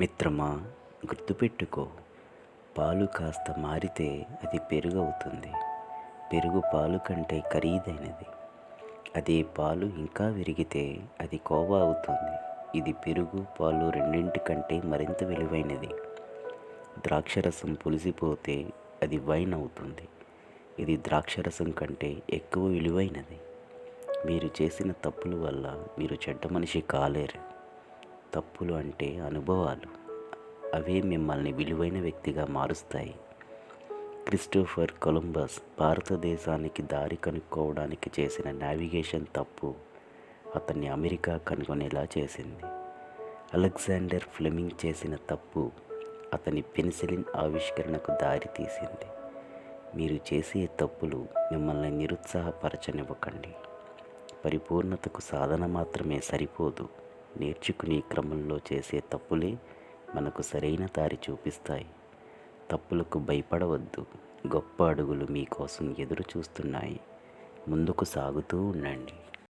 మిత్రమా, గుర్తుపెట్టుకో, పాలు కాస్త మారితే అది పెరుగవుతుంది. పెరుగు పాలు కంటే ఖరీదైనది. అదే పాలు ఇంకా విరిగితే అది కోవా అవుతుంది. ఇది పెరుగు, పాలు రెండింటికంటే మరింత విలువైనది. ద్రాక్షరసం పులిసిపోతే అది వైన్ అవుతుంది. ఇది ద్రాక్షరసం కంటే ఎక్కువ విలువైనది. మీరు చేసిన తప్పుల వల్ల మీరు చెడ్డ మనిషి కాలేరు. తప్పులు అంటే అనుభవాలు. అవే మిమ్మల్ని విలువైన వ్యక్తిగా మారుస్తాయి. క్రిస్టోఫర్ కొలంబస్ భారతదేశానికి దారి కనుక్కోవడానికి చేసిన నావిగేషన్ తప్పు అతన్ని అమెరికా కనుగొనేలా చేసింది. అలెగ్జాండర్ ఫ్లెమింగ్ చేసిన తప్పు అతని పెన్సిలిన్ ఆవిష్కరణకు దారి తీసింది. మీరు చేసే తప్పులు మిమ్మల్ని నిరుత్సాహపరచనివ్వకండి. పరిపూర్ణతకు సాధన మాత్రమే సరిపోదు. నేర్చుకునే క్రమంలో చేసే తప్పులే మనకు సరైన దారి చూపిస్తాయి. తప్పులకు భయపడవద్దు. గొప్ప అడుగులు మీకోసం ఎదురు చూస్తున్నాయి. ముందుకు సాగుతూ ఉండండి.